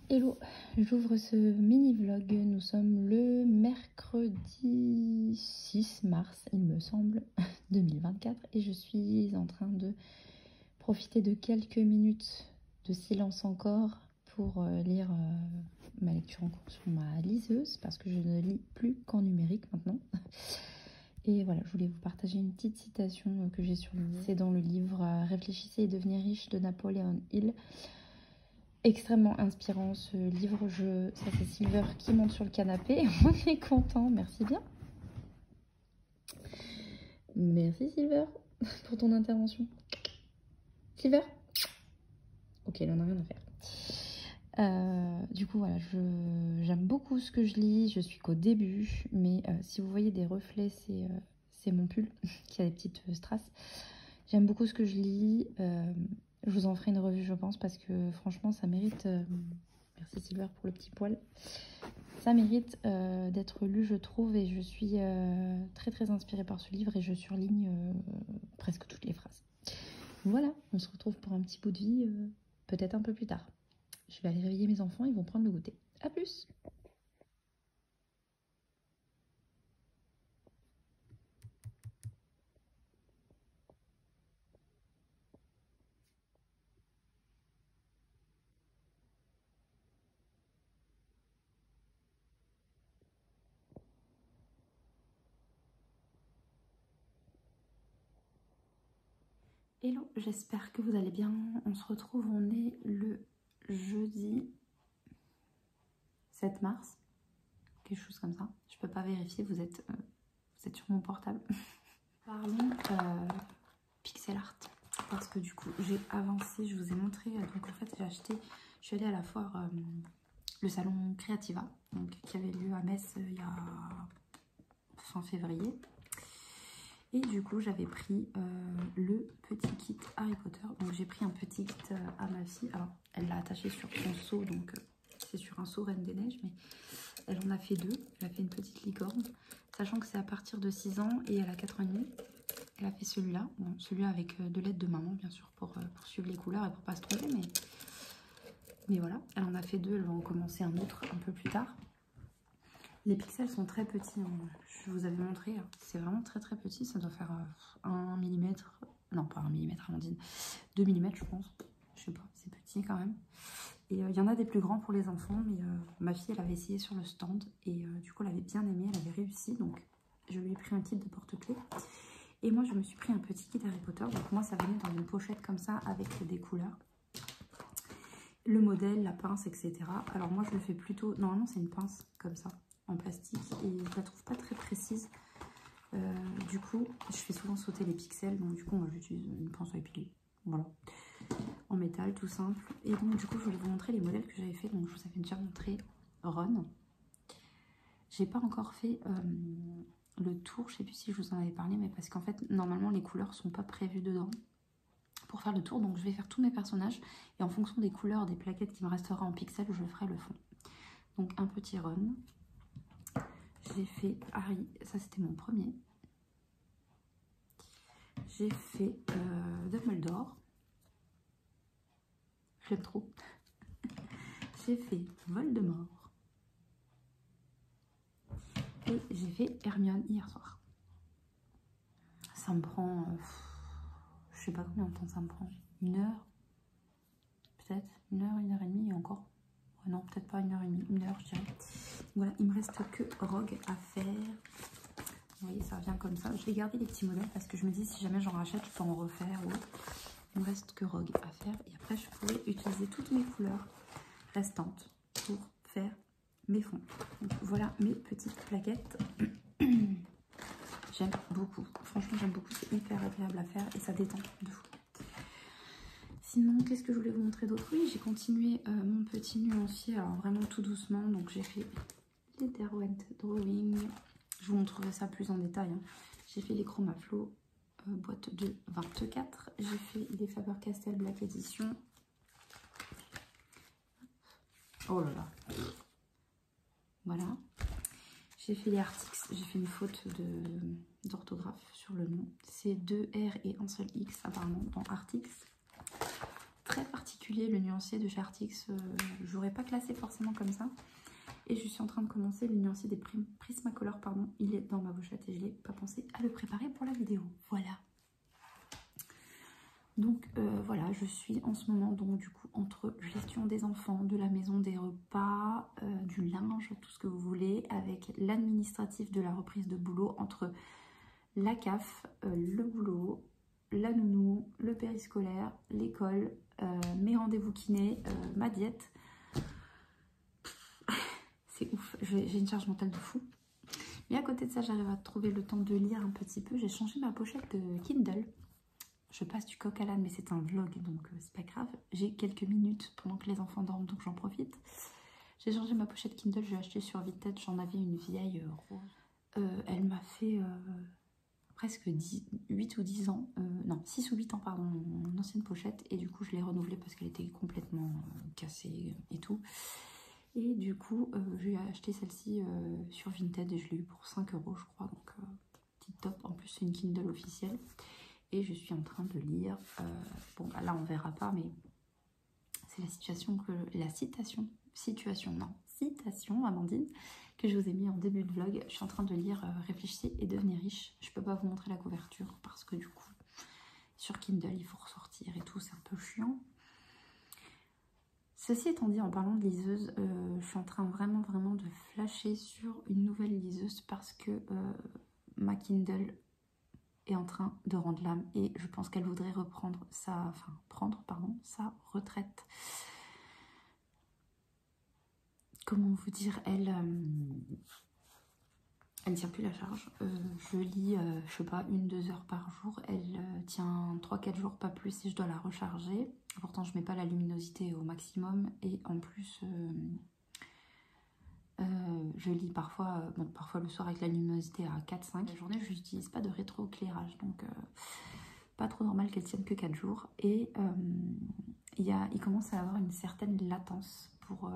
Hello, j'ouvre ce mini vlog, nous sommes le mercredi 6 mars il me semble 2024 et je suis en train de profiter de quelques minutes de silence encore pour lire ma lecture en cours sur ma liseuse parce que je ne lis plus qu'en numérique maintenant. Et voilà, je voulais vous partager une petite citation que j'ai sur le livre. C'est dans le livre Réfléchissez et devenez riche de Napoléon Hill. Extrêmement inspirant ce livre. Ça c'est Silver qui monte sur le canapé. On est content, merci bien. Merci Silver pour ton intervention. Silver. Ok, il en a rien à faire. Du coup voilà, j'aime beaucoup ce que je lis. Je suis qu'au début, mais si vous voyez des reflets, c'est mon pull qui a des petites strass. J'aime beaucoup ce que je lis. Je vous en ferai une revue, je pense, parce que franchement, ça mérite... merci Silver pour le petit poil. Ça mérite d'être lu, je trouve, et je suis très très inspirée par ce livre et je surligne presque toutes les phrases. Voilà, on se retrouve pour un petit bout de vie, peut-être un peu plus tard. Je vais aller réveiller mes enfants, ils vont prendre le goûter. À plus! Hello, j'espère que vous allez bien. On se retrouve, on est le jeudi 7 mars, quelque chose comme ça. Je peux pas vérifier, vous êtes sur mon portable. Parlons pixel art, parce que du coup j'ai avancé, je vous ai montré, donc en fait je suis allée à la foire, le salon Creativa, donc, qui avait lieu à Metz il y a fin février. Et du coup, j'avais pris le petit kit Harry Potter. Donc, j'ai pris un petit kit à ma fille. Alors, elle l'a attaché sur son seau, donc c'est sur un seau Reine des Neiges. Mais elle en a fait deux. Elle a fait une petite licorne. Sachant que c'est à partir de 6 ans et elle a 4 ans et demi. Elle a fait celui-là. Bon, celui-là avec de l'aide de maman, bien sûr, pour suivre les couleurs et pour pas se tromper. Mais voilà, elle en a fait deux. Elle va en commencer un autre un peu plus tard. Les pixels sont très petits, hein. Je vous avais montré, c'est vraiment très très petit, ça doit faire 1 mm, non pas 1 mm Amandine, 2 mm je pense, je sais pas, c'est petit quand même. Et il y en a des plus grands pour les enfants, mais ma fille elle avait essayé sur le stand et du coup elle avait bien aimé, elle avait réussi, donc je lui ai pris un kit de porte-clés. Et moi je me suis pris un petit kit Harry Potter, donc moi ça venait dans une pochette comme ça avec des couleurs. Le modèle, la pince, etc. Alors moi je le fais plutôt, normalement c'est une pince comme ça, en plastique, et je la trouve pas très précise. Du coup, je fais souvent sauter les pixels, donc du coup moi j'utilise une pince à épiler, voilà, en métal, tout simple. Et donc du coup je voulais vous montrer les modèles que j'avais fait. Donc je vous avais déjà montré Ron. J'ai pas encore fait le tour, je sais plus si je vous en avais parlé, mais parce qu'en fait normalement les couleurs sont pas prévues dedans pour faire le tour, donc je vais faire tous mes personnages et en fonction des couleurs des plaquettes qui me restera en pixels, je ferai le fond. Donc un petit Ron, j'ai fait Harry, ça c'était mon premier. J'ai fait Dumbledore, j'aime trop. J'ai fait Voldemort et j'ai fait Hermione hier soir. Ça me prend, je sais pas combien de temps ça me prend, 1 heure, peut-être 1 heure, 1 heure et demie et encore. Non, peut-être pas 1 heure et demie, 1 heure je dirais. Voilà, il me reste que Rogue à faire. Vous voyez, ça revient comme ça. Je vais garder les petits modèles parce que je me dis si jamais j'en rachète, je peux en refaire ou autre. Il me reste que Rogue à faire et après je pourrais utiliser toutes mes couleurs restantes pour faire mes fonds. Donc, voilà mes petites plaquettes. J'aime beaucoup. Franchement, j'aime beaucoup. C'est hyper agréable à faire et ça détend de fou. Sinon, qu'est-ce que je voulais vous montrer d'autre? Oui, j'ai continué mon petit nuancier, alors vraiment tout doucement. Donc j'ai fait les Derwent Drawing. Je vous montrerai ça plus en détail, hein. J'ai fait les Chromaflow, boîte de 24. J'ai fait les Faber-Castell Black Edition. Oh là là. Voilà. J'ai fait les Artix. J'ai fait une faute d'orthographe sur le nom. C'est 2 R et un seul X apparemment dans Artix. Très particulier. particulier, le nuancier de chez Artix, j'aurais pas classé forcément comme ça. Et je suis en train de commencer le nuancier des Prismacolor, pardon. Il est dans ma pochette et je n'ai pas pensé à le préparer pour la vidéo. Voilà. Donc voilà, je suis en ce moment donc du coup entre gestion des enfants, de la maison, des repas, du linge, tout ce que vous voulez, avec l'administratif de la reprise de boulot, entre la CAF, le boulot, la nounou, le périscolaire, l'école, mes rendez-vous kiné, ma diète. C'est ouf, j'ai une charge mentale de fou. Mais à côté de ça, j'arrive à trouver le temps de lire un petit peu. J'ai changé ma pochette de Kindle. Je passe du coq à l'âne, mais c'est un vlog, donc c'est pas grave. J'ai quelques minutes pendant que les enfants dorment, donc j'en profite. J'ai changé ma pochette Kindle, j'ai acheté sur Vinted. J'en avais une vieille rose. Elle m'a fait presque 8 ou 10 ans. Non, 6 ou 8 ans, pardon, mon ancienne pochette. Et du coup, je l'ai renouvelée parce qu'elle était complètement cassée et tout. Et du coup, j'ai acheté celle-ci sur Vinted et je l'ai eu pour 5 € je crois. Donc, petite top. En plus, c'est une Kindle officielle. Et je suis en train de lire. Bon, bah là, on verra pas, mais c'est la situation citation, Amandine, que je vous ai mis en début de vlog. Je suis en train de lire Réfléchissez et devenez riche. Je peux pas vous montrer la couverture parce que du coup, sur Kindle, il faut ressortir et tout. C'est un peu chiant. Ceci étant dit, en parlant de liseuse, je suis en train vraiment de flasher sur une nouvelle liseuse parce que ma Kindle est en train de rendre l'âme et je pense qu'elle voudrait prendre sa retraite. Comment vous dire, elle ne tient plus la charge. Je lis, je sais pas, 1-2 heures par jour. Elle tient 3-4 jours, pas plus, et je dois la recharger. Pourtant, je mets pas la luminosité au maximum. Et en plus, je lis parfois, parfois le soir avec la luminosité à 4-5. La journée, je n'utilise pas de rétroéclairage. Donc, pas trop normal qu'elle tienne que 4 jours. Et il commence à avoir une certaine latence pour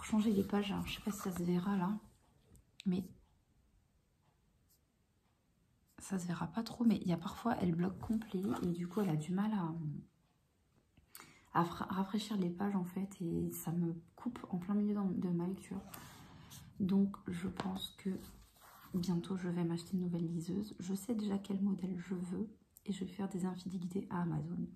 changer les pages. Alors, je sais pas si ça se verra là. Mais ça se verra pas trop, mais il y a parfois elle bloque complet et du coup elle a du mal à rafraîchir les pages en fait et ça me coupe en plein milieu de ma lecture. Donc je pense que bientôt je vais m'acheter une nouvelle liseuse. Je sais déjà quel modèle je veux et je vais faire des infidélités à Amazon.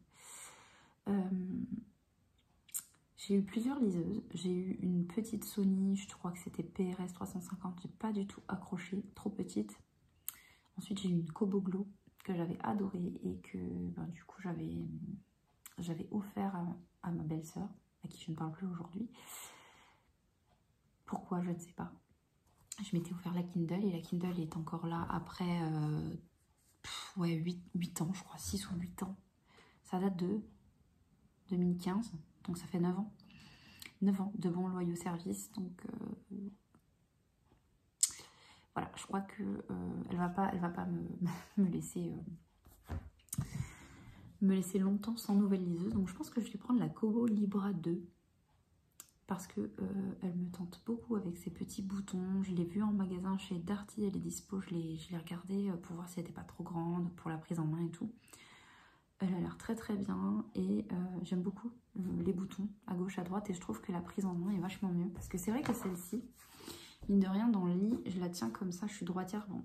J'ai eu plusieurs liseuses. J'ai eu une petite Sony, je crois que c'était PRS 350, j'ai pas du tout accroché, trop petite. Ensuite j'ai eu une Kobo Glow que j'avais adorée et que du coup j'avais offert à ma belle-sœur, à qui je ne parle plus aujourd'hui. Pourquoi, je ne sais pas. Je m'étais offert la Kindle et la Kindle est encore là après 8 ans, je crois, 6 ou 8 ans. Ça date de 2015, donc ça fait 9 ans. 9 ans de bons loyaux services, donc voilà, je crois que elle va pas me laisser longtemps sans nouvelle liseuse. Donc je pense que je vais prendre la Kobo Libra 2 parce que elle me tente beaucoup avec ses petits boutons. Je l'ai vue en magasin chez Darty, elle est dispo, je l'ai regardée pour voir si elle n'était pas trop grande pour la prise en main et tout. Elle a l'air très bien et j'aime beaucoup les boutons à gauche, à droite et je trouve que la prise en main est vachement mieux parce que c'est vrai que celle-ci, mine de rien, dans le lit, je la tiens comme ça, je suis droitière. Bon,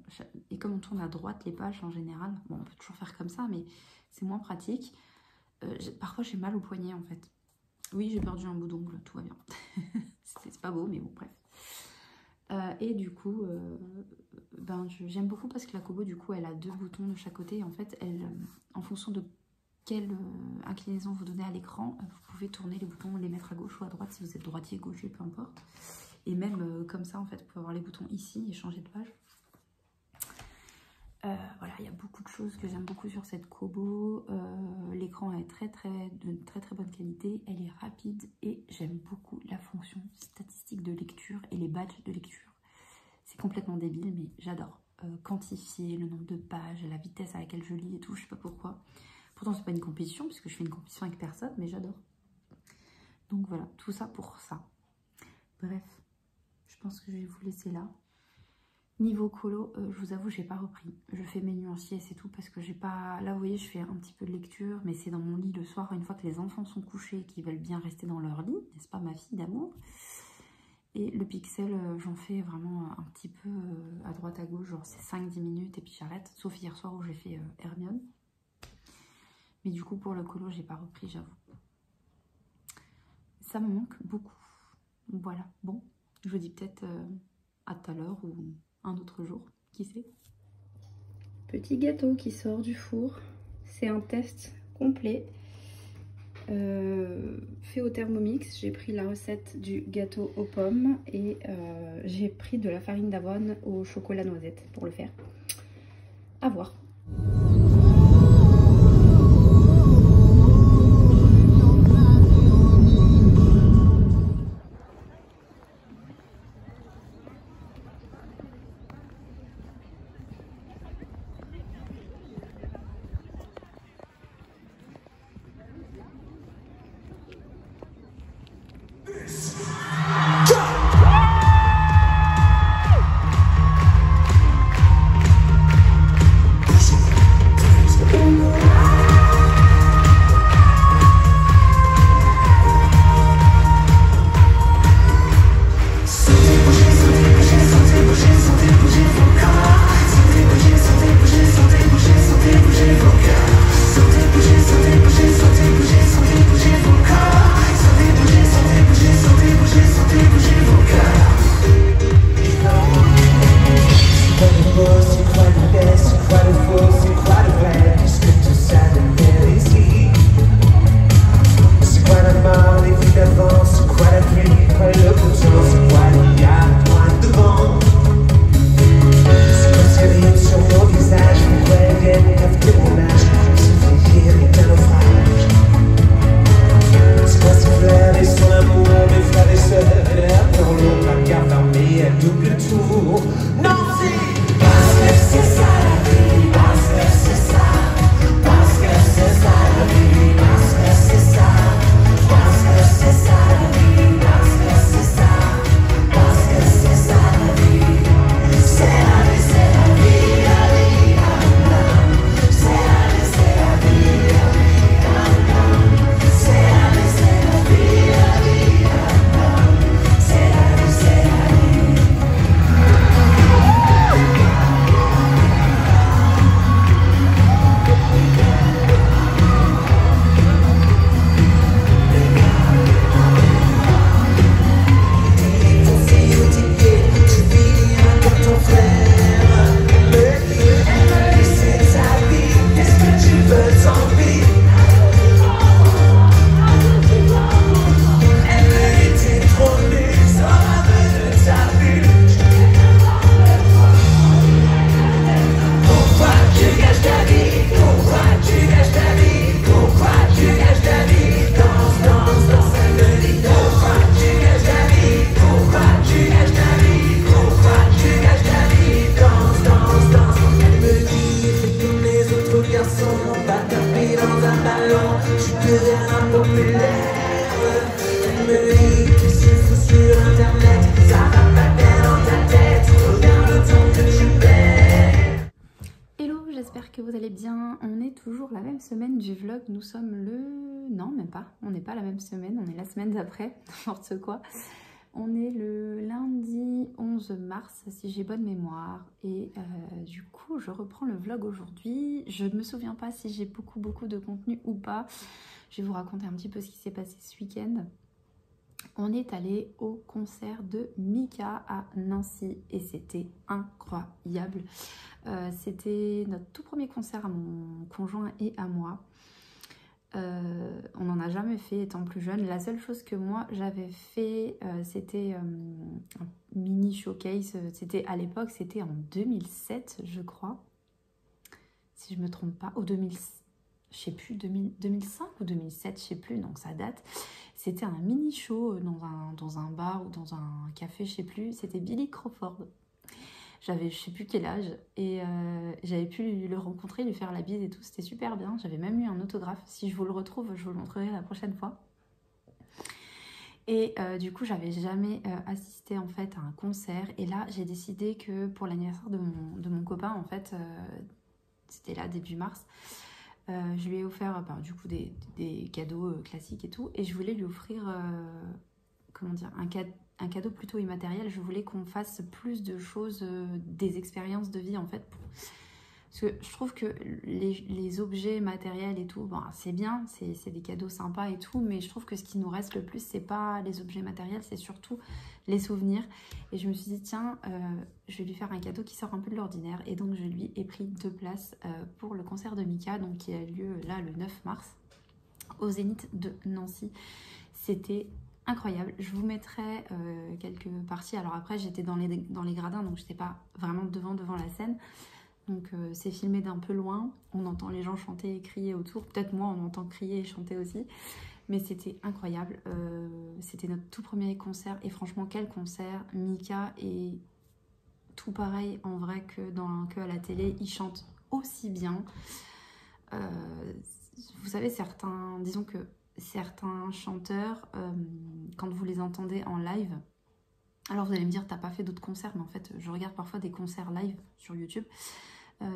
et comme on tourne à droite les pages en général, bon, on peut toujours faire comme ça, mais c'est moins pratique. Parfois, j'ai mal au poignet en fait. Oui, j'ai perdu un bout d'ongle, tout va bien. C'est pas beau, mais bon, bref. Et du coup, j'aime beaucoup parce que la Kobo, du coup, elle a 2 boutons de chaque côté. Et en fait, en fonction de quelle inclinaison vous donnez à l'écran, vous pouvez tourner les boutons, les mettre à gauche ou à droite si vous êtes droitier, gaucher, peu importe. Et même comme ça, en fait, vous pouvez avoir les boutons ici et changer de page. Voilà, il y a beaucoup de choses que j'aime beaucoup sur cette Kobo. L'écran est de très bonne qualité. Elle est rapide et j'aime beaucoup la fonction statistique de lecture et les badges de lecture. C'est complètement débile, mais j'adore. Quantifier le nombre de pages, la vitesse à laquelle je lis et tout, je sais pas pourquoi. Pourtant, c'est pas une compétition, puisque je fais une compétition avec personne, mais j'adore. Donc voilà, tout ça pour ça. Bref, je pense que je vais vous laisser là. Niveau colo, je vous avoue, j'ai pas repris. Je fais mes nuanciers, c'est tout, parce que j'ai pas... Là, vous voyez, je fais un petit peu de lecture, mais c'est dans mon lit le soir, une fois que les enfants sont couchés, qui veulent bien rester dans leur lit, n'est-ce pas, ma fille d'amour? Et le pixel, j'en fais vraiment un petit peu à droite à gauche, genre c'est 5-10 minutes, et puis j'arrête, sauf hier soir où j'ai fait Hermione. Mais du coup, pour le colo, j'ai pas repris, j'avoue. Ça me manque beaucoup. Voilà, bon, je vous dis peut-être à tout à l'heure ou un autre jour, qui sait. Petit gâteau qui sort du four. C'est un test complet fait au Thermomix. J'ai pris la recette du gâteau aux pommes et j'ai pris de la farine d'avoine au chocolat noisette pour le faire. À voir. J'espère que vous allez bien. On est toujours la même semaine du vlog. Nous sommes le... Non, même pas. On n'est pas la même semaine. On est la semaine d'après. N'importe quoi. On est le lundi 11 mars, si j'ai bonne mémoire. Et du coup, je reprends le vlog aujourd'hui. Je ne me souviens pas si j'ai beaucoup de contenu ou pas. Je vais vous raconter un petit peu ce qui s'est passé ce week-end. On est allé au concert de Mika à Nancy et c'était incroyable. C'était notre tout premier concert à mon conjoint et à moi. On n'en a jamais fait étant plus jeune. La seule chose que moi j'avais fait, c'était un mini showcase. C'était à l'époque, c'était en 2007, je crois. Si je me trompe pas, au 2000, je sais plus, 2005 ou 2007, je sais plus, donc ça date. C'était un mini show dans un bar ou dans un café, je sais plus. C'était Billy Crawford. J'avais je sais plus quel âge et j'avais pu le rencontrer, lui faire la bise et tout. C'était super bien. J'avais même eu un autographe. Si je vous le retrouve, je vous le montrerai la prochaine fois. Et du coup, j'avais jamais assisté en fait à un concert. Et là, j'ai décidé que pour l'anniversaire de mon copain, en fait, c'était là début mars, je lui ai offert du coup des cadeaux classiques et tout. Et je voulais lui offrir, comment dire, un cadeau plutôt immatériel. Je voulais qu'on fasse plus de choses, des expériences de vie en fait. Parce que je trouve que les objets matériels et tout, bon, c'est bien, c'est des cadeaux sympas et tout, mais je trouve que ce qui nous reste le plus, c'est pas les objets matériels, c'est surtout les souvenirs. Et je me suis dit, tiens, je vais lui faire un cadeau qui sort un peu de l'ordinaire. Et donc, je lui ai pris 2 places pour le concert de Mika, donc qui a lieu là le 9 mars, au Zénith de Nancy. C'était incroyable. Je vous mettrai quelques parties. Alors après, j'étais dans les gradins, donc je n'étais pas vraiment devant la scène. Donc c'est filmé d'un peu loin, on entend les gens chanter et crier autour, peut-être moi on entend crier et chanter aussi, mais c'était incroyable, c'était notre tout premier concert et franchement quel concert. Mika est tout pareil en vrai que à la télé, il chante aussi bien. Vous savez, disons que certains chanteurs, quand vous les entendez en live, alors vous allez me dire t'as pas fait d'autres concerts, mais en fait je regarde parfois des concerts live sur YouTube.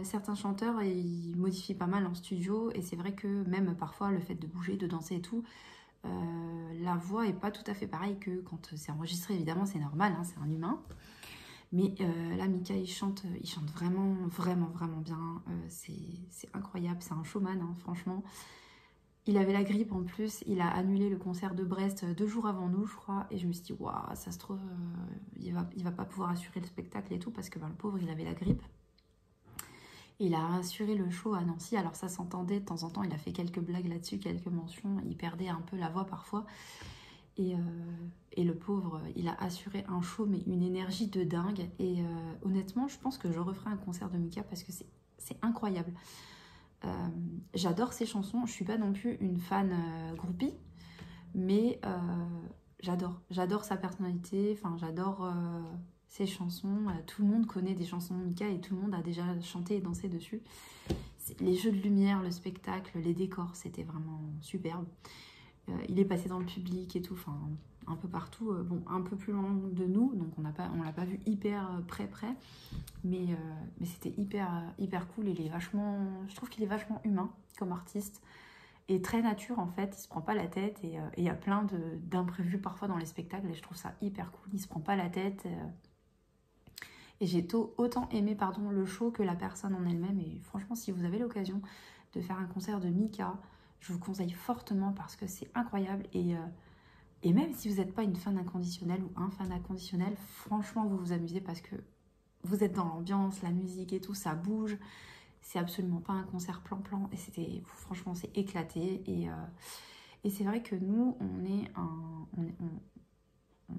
Certains chanteurs, ils modifient pas mal en studio et c'est vrai que même parfois le fait de bouger, de danser et tout, la voix est pas tout à fait pareille que quand c'est enregistré. Évidemment, c'est normal, hein, c'est un humain. Mais là, Mika, il chante vraiment, vraiment, vraiment bien. C'est incroyable, c'est un showman, hein, franchement. Il avait la grippe en plus, il a annulé le concert de Brest 2 jours avant nous, je crois. Et je me suis dit, waouh, ça se trouve, il va pas pouvoir assurer le spectacle et tout parce que le pauvre, il avait la grippe. Il a assuré le show à Nancy, alors ça s'entendait de temps en temps, il a fait quelques blagues là-dessus, quelques mentions, il perdait un peu la voix parfois. Et le pauvre, il a assuré un show, mais une énergie de dingue. Et honnêtement, je pense que je referai un concert de Mika parce que c'est incroyable. J'adore ses chansons, je suis pas non plus une fan groupie, mais j'adore sa personnalité, enfin j'adore ses chansons. Tout le monde connaît des chansons de Mika et tout le monde a déjà chanté et dansé dessus. Les jeux de lumière, le spectacle, les décors, c'était vraiment superbe. Il est passé dans le public et tout, enfin un peu partout, bon un peu plus loin de nous, donc on l'a pas vu hyper près, mais c'était hyper cool. Je trouve qu'il est vachement humain comme artiste et très nature en fait, il se prend pas la tête et il y a plein d'imprévus parfois dans les spectacles et je trouve ça hyper cool, il se prend pas la tête. Et j'ai autant aimé le show que la personne en elle-même. Et franchement, si vous avez l'occasion de faire un concert de Mika, je vous conseille fortement parce que c'est incroyable. Et même si vous n'êtes pas une fan inconditionnelle ou un fan inconditionnel, franchement, vous vous amusez parce que vous êtes dans l'ambiance, la musique et tout, ça bouge. C'est absolument pas un concert plan-plan. Et franchement, c'est éclaté. Et c'est vrai que nous,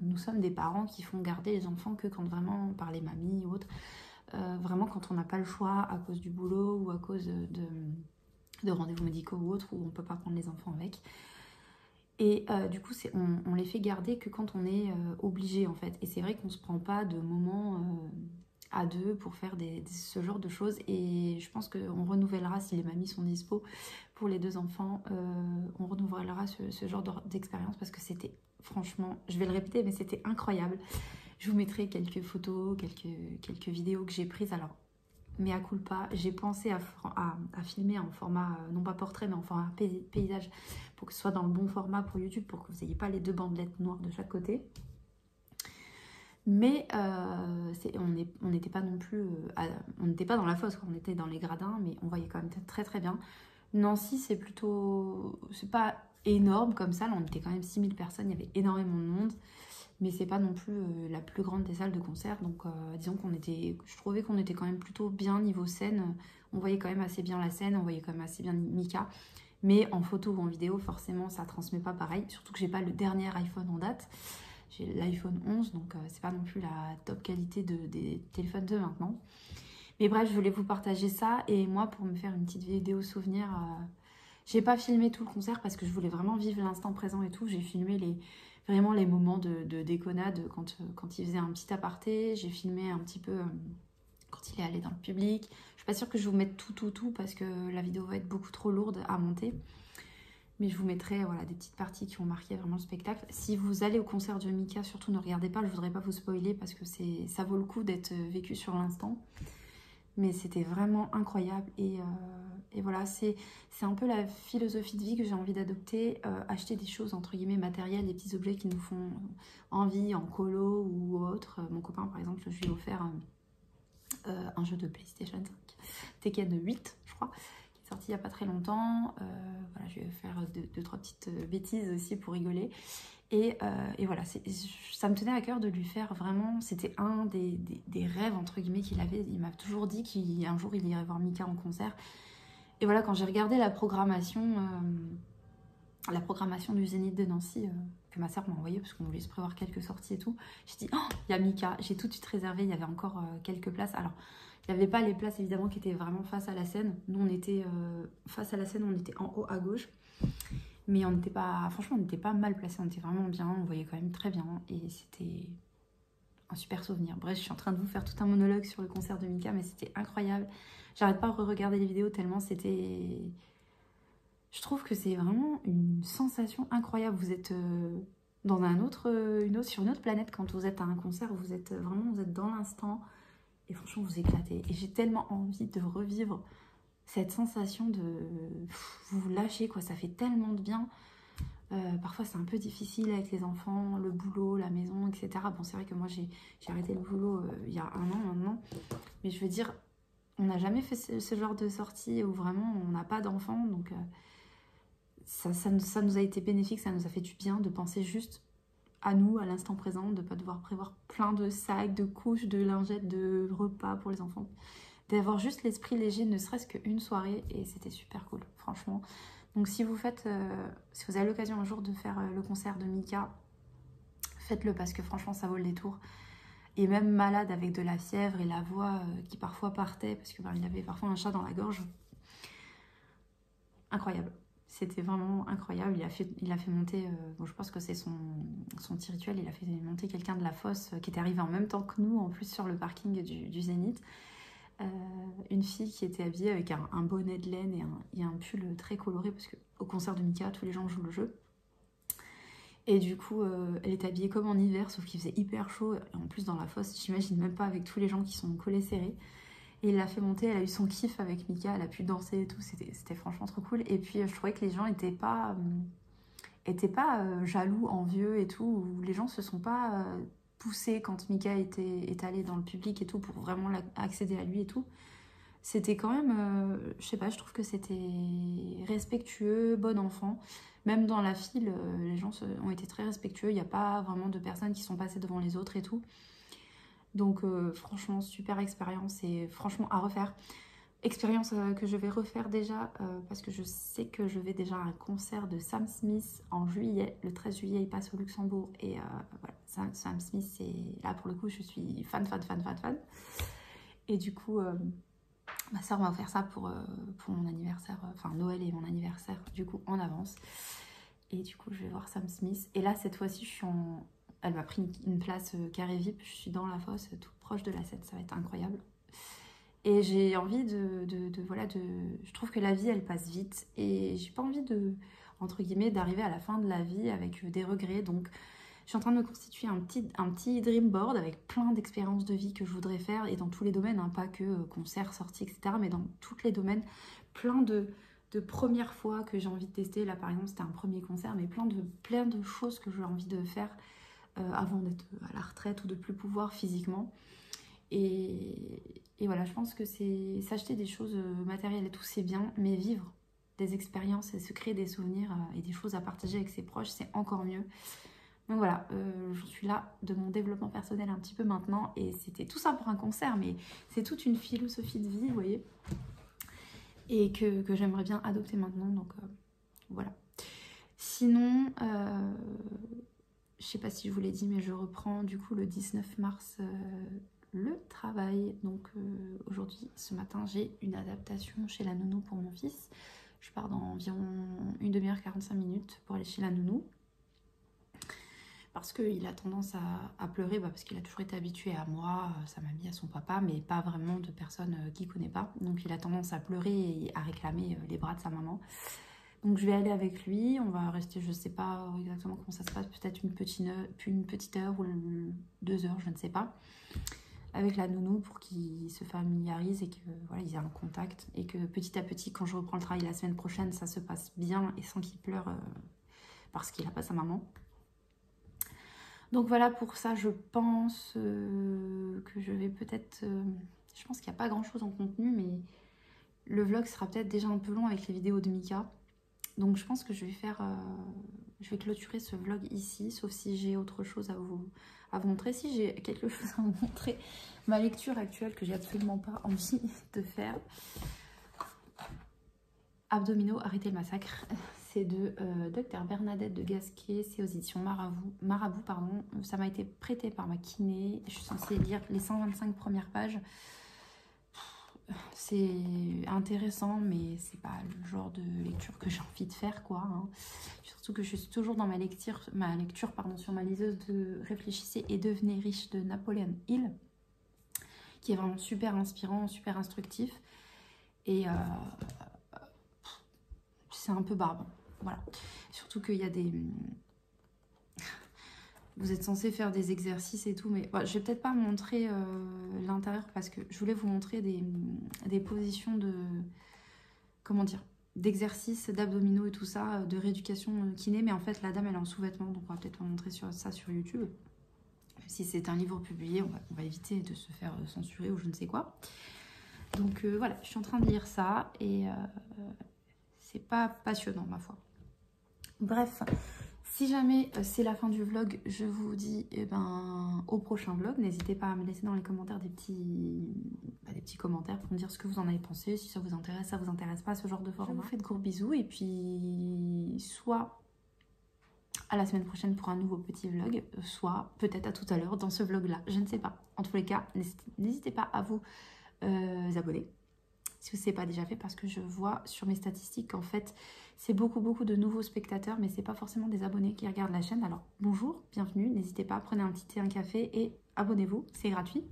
nous sommes des parents qui font garder les enfants que quand vraiment, par les mamies ou autres, vraiment quand on n'a pas le choix à cause du boulot ou à cause de rendez-vous médicaux ou autres, où on ne peut pas prendre les enfants avec. Et du coup, on les fait garder que quand on est obligé en fait. Et c'est vrai qu'on ne se prend pas de moments à deux pour faire ce genre de choses. Et je pense qu'on renouvellera, si les mamies sont dispo pour les 2 enfants, on renouvellera ce genre d'expérience parce que c'était franchement, je vais le répéter, mais c'était incroyable. Je vous mettrai quelques photos, quelques vidéos que j'ai prises. Alors, mea culpa, j'ai pensé à filmer en format, non pas portrait, mais en format paysage, pour que ce soit dans le bon format pour YouTube, pour que vous n'ayez pas les 2 bandelettes noires de chaque côté. Mais on n'était pas non plus, on n'était pas dans la fosse, on était dans les gradins, mais on voyait quand même très très bien. Nancy, c'est pas énorme comme salle, on était quand même 6000 personnes, il y avait énormément de monde, mais c'est pas non plus la plus grande des salles de concert, donc disons je trouvais qu'on était quand même plutôt bien niveau scène, on voyait quand même assez bien la scène, on voyait quand même assez bien Mika, mais en photo ou en vidéo, forcément, ça transmet pas pareil, surtout que j'ai pas le dernier iPhone en date, j'ai l'iPhone 11, donc c'est pas non plus la top qualité des téléphones de maintenant. Mais bref, je voulais vous partager ça. Et moi, pour me faire une petite vidéo souvenir, j'ai pas filmé tout le concert parce que je voulais vraiment vivre l'instant présent et tout. J'ai filmé vraiment les moments de déconnade quand il faisait un petit aparté. J'ai filmé un petit peu quand il est allé dans le public. Je suis pas sûre que je vous mette tout parce que la vidéo va être beaucoup trop lourde à monter. Mais je vous mettrai voilà, des petites parties qui ont marqué vraiment le spectacle. Si vous allez au concert de Mika, surtout ne regardez pas, je ne voudrais pas vous spoiler parce que ça vaut le coup d'être vécu sur l'instant. Mais c'était vraiment incroyable et voilà, c'est un peu la philosophie de vie que j'ai envie d'adopter. Acheter des choses entre guillemets matérielles, des petits objets qui nous font envie en colo ou autre. Mon copain par exemple, je lui ai offert un jeu de PlayStation 5, Tekken 8 je crois, qui est sorti il n'y a pas très longtemps. Voilà, je vais faire deux, trois petites bêtises aussi pour rigoler. Et voilà, ça me tenait à cœur de lui faire vraiment, c'était un des rêves entre guillemets qu'il avait. Il m'a toujours dit qu'un jour il irait voir Mika en concert. Et voilà, quand j'ai regardé la programmation du Zénith de Nancy, que ma soeur m'a envoyé parce qu'on voulait se prévoir quelques sorties et tout, j'ai dit, oh, il y a Mika. J'ai tout de suite réservé, il y avait encore quelques places. Alors, il n'y avait pas les places évidemment qui étaient vraiment face à la scène. Nous, on était face à la scène, on était en haut à gauche. Mais on n'était pas, franchement, on n'était pas mal placés, on était vraiment bien, on voyait quand même très bien et c'était un super souvenir. Bref, je suis en train de vous faire tout un monologue sur le concert de Mika, mais c'était incroyable. J'arrête pas de re-regarder les vidéos tellement c'était... Je trouve que c'est vraiment une sensation incroyable. Vous êtes dans sur une autre planète quand vous êtes à un concert, vous êtes dans l'instant et franchement vous éclatez. Et j'ai tellement envie de revivre cette sensation de vous lâcher, quoi. Ça fait tellement de bien. Parfois c'est un peu difficile avec les enfants, le boulot, la maison, etc. Bon, c'est vrai que moi j'ai arrêté le boulot il y a 1 an maintenant, mais je veux dire, on n'a jamais fait ce genre de sortie où vraiment on n'a pas d'enfants, donc ça nous a été bénéfique, ça nous a fait du bien de penser juste à nous, à l'instant présent, de ne pas devoir prévoir plein de sacs, de couches, de lingettes, de repas pour les enfants, d'avoir juste l'esprit léger, ne serait-ce qu'une soirée, et c'était super cool, franchement. Donc si vous avez l'occasion un jour de faire le concert de Mika, faites-le parce que franchement ça vaut le détour. Et même malade avec de la fièvre et la voix qui parfois partait, parce qu'il avait parfois un chat dans la gorge. Incroyable. C'était vraiment incroyable. Il a fait monter, bon, je pense que c'est son petit rituel, il a fait monter quelqu'un de la fosse qui était arrivé en même temps que nous, en plus sur le parking du Zénith. Une fille qui était habillée avec un bonnet de laine et un pull très coloré, parce qu'au concert de Mika, tous les gens jouent le jeu. Et du coup, elle était habillée comme en hiver, sauf qu'il faisait hyper chaud. Et en plus, dans la fosse, j'imagine même pas avec tous les gens qui sont collés serrés. Et il l'a fait monter, elle a eu son kiff avec Mika, elle a pu danser et tout, c'était franchement trop cool. Et puis je trouvais que les gens étaient pas jaloux, envieux et tout, ou les gens se sont pas poussés quand Mika est allé dans le public et tout pour vraiment accéder à lui et tout. C'était quand même, je sais pas, je trouve que c'était respectueux, bon enfant. Même dans la file, les gens ont été très respectueux, il n'y a pas vraiment de personnes qui sont passées devant les autres et tout. Donc franchement, super expérience et franchement à refaire. Expérience que je vais refaire déjà parce que je sais que je vais déjà à un concert de Sam Smith en juillet. Le 13 juillet, il passe au Luxembourg et voilà, Sam Smith, c'est là pour le coup, je suis fan. Et du coup, ma soeur m'a offert ça pour mon anniversaire, enfin Noël et mon anniversaire, du coup en avance. Et du coup, je vais voir Sam Smith. Et là, cette fois-ci, elle m'a pris une place carré VIP, je suis dans la fosse, tout proche de la scène, ça va être incroyable. Et j'ai envie je trouve que la vie, elle passe vite, et j'ai pas envie entre guillemets, d'arriver à la fin de la vie avec des regrets, donc je suis en train de me constituer un petit dream board avec plein d'expériences de vie que je voudrais faire, et dans tous les domaines, hein, pas que concerts, sorties, etc., mais dans tous les domaines, plein de premières fois que j'ai envie de tester. Là, par exemple, c'était un premier concert, mais plein de choses que j'ai envie de faire avant d'être à la retraite ou de plus pouvoir physiquement. Et voilà, je pense que c'est s'acheter des choses matérielles et tout, c'est bien, mais vivre des expériences et se créer des souvenirs et des choses à partager avec ses proches, c'est encore mieux. Donc voilà, j'en suis là de mon développement personnel un petit peu maintenant, et c'était tout ça pour un concert, mais c'est toute une philosophie de vie, vous voyez, et que j'aimerais bien adopter maintenant, donc voilà. Sinon, je sais pas si je vous l'ai dit, mais je reprends du coup le 19 mars le travail. Donc aujourd'hui, ce matin, j'ai une adaptation chez la nounou pour mon fils. Je pars dans environ 1 demi-heure, 45 minutes pour aller chez la nounou. Parce qu'il a tendance à pleurer, parce qu'il a toujours été habitué à moi, sa mamie, à son papa, mais pas vraiment de personnes qu'il ne connaît pas. Donc il a tendance à pleurer et à réclamer les bras de sa maman. Donc je vais aller avec lui, on va rester, je sais pas exactement comment ça se passe, peut-être une petite heure ou 2 heures, je ne sais pas, avec la nounou pour qu'il se familiarise et que voilà, ils aient un contact. Et que petit à petit, quand je reprends le travail la semaine prochaine, ça se passe bien et sans qu'il pleure parce qu'il n'a pas sa maman. Donc voilà, pour ça, je pense que je vais peut-être... je pense qu'il n'y a pas grand-chose en contenu, mais le vlog sera peut-être déjà un peu long avec les vidéos de Mika. Donc je pense que je vais faire... je vais clôturer ce vlog ici, sauf si j'ai autre chose à vous montrer. Si j'ai quelque chose à vous montrer, ma lecture actuelle que j'ai absolument pas envie de faire. Abdominaux, arrêtez le massacre. C'est de Dr Bernadette de Gasquet, c'est aux éditions Marabout, pardon. Ça m'a été prêté par ma kiné. Je suis censée lire les 125 premières pages. C'est intéressant, mais c'est pas le genre de lecture que j'ai envie de faire, quoi. Hein. Surtout que je suis toujours dans ma lecture sur ma liseuse de Réfléchissez et devenez riche de Napoléon Hill, qui est vraiment super inspirant, super instructif. Et c'est un peu barbant. Voilà. Surtout qu'il y a des... Vous êtes censé faire des exercices et tout, mais bon, je vais peut-être pas montrer l'intérieur parce que je voulais vous montrer des positions de... Comment dire, d'exercices, d'abdominaux et tout ça, de rééducation kiné, mais en fait la dame elle est en sous-vêtements, donc on va peut-être montrer ça sur YouTube. Si c'est un livre publié, on va éviter de se faire censurer ou je ne sais quoi. Donc voilà, je suis en train de lire ça et c'est pas passionnant ma foi. Bref, si jamais c'est la fin du vlog, je vous dis au prochain vlog. N'hésitez pas à me laisser dans les commentaires des petits commentaires pour me dire ce que vous en avez pensé, si ça vous intéresse pas, ce genre de format. Je vous fais de gros bisous et puis soit à la semaine prochaine pour un nouveau petit vlog, soit peut-être à tout à l'heure dans ce vlog là, je ne sais pas. En tous les cas, n'hésitez pas à vous abonner si ce n'est pas déjà fait, parce que je vois sur mes statistiques qu'en fait c'est beaucoup de nouveaux spectateurs, mais c'est pas forcément des abonnés qui regardent la chaîne. Alors bonjour, bienvenue, n'hésitez pas, prenez un petit thé, un café et abonnez-vous, c'est gratuit.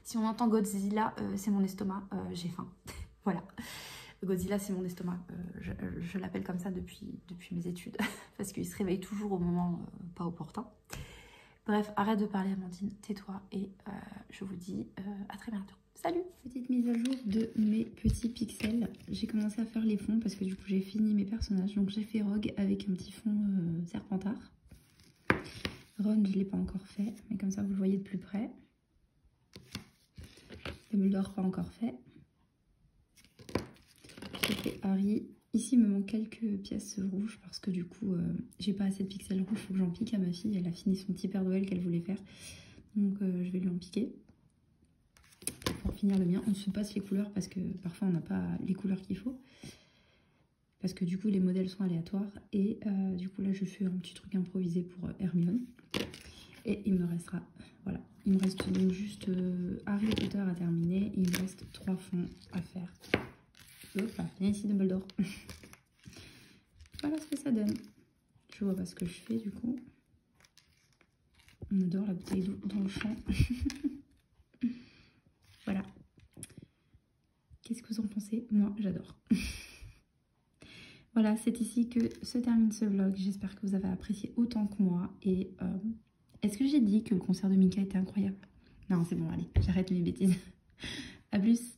Si on entend Godzilla, c'est mon estomac, j'ai faim. Voilà, Godzilla c'est mon estomac, je l'appelle comme ça depuis mes études, parce qu'il se réveille toujours au moment pas opportun. Bref, arrête de parler Amandine, tais-toi et je vous dis à très bientôt. Salut! Petite mise à jour de mes petits pixels. J'ai commencé à faire les fonds parce que du coup j'ai fini mes personnages. Donc j'ai fait Rogue avec un petit fond Serpentard. Ron je ne l'ai pas encore fait, mais comme ça vous le voyez de plus près. Dumbledore pas encore fait. J'ai fait Harry. Ici il me manque quelques pièces rouges parce que du coup j'ai pas assez de pixels rouges. Il faut que j'en pique à ma fille. Elle a fini son petit Père Noël qu'elle voulait faire. Donc je vais lui en piquer. Pour finir le mien, on se passe les couleurs parce que parfois on n'a pas les couleurs qu'il faut. Parce que du coup les modèles sont aléatoires. Et du coup là je fais un petit truc improvisé pour Hermione. Et il me restera, voilà. Il me reste donc juste Harry Potter à terminer. Il me reste 3 fonds à faire. Hop là, viens ici Dumbledore. Voilà ce que ça donne. Je vois pas ce que je fais du coup. On adore la bouteille d'eau dans le champ. Voilà. Qu'est-ce que vous en pensez? Moi, j'adore. Voilà, c'est ici que se termine ce vlog. J'espère que vous avez apprécié autant que moi. Et est-ce que j'ai dit que le concert de Mika était incroyable? Non, c'est bon, allez, j'arrête mes bêtises. À plus!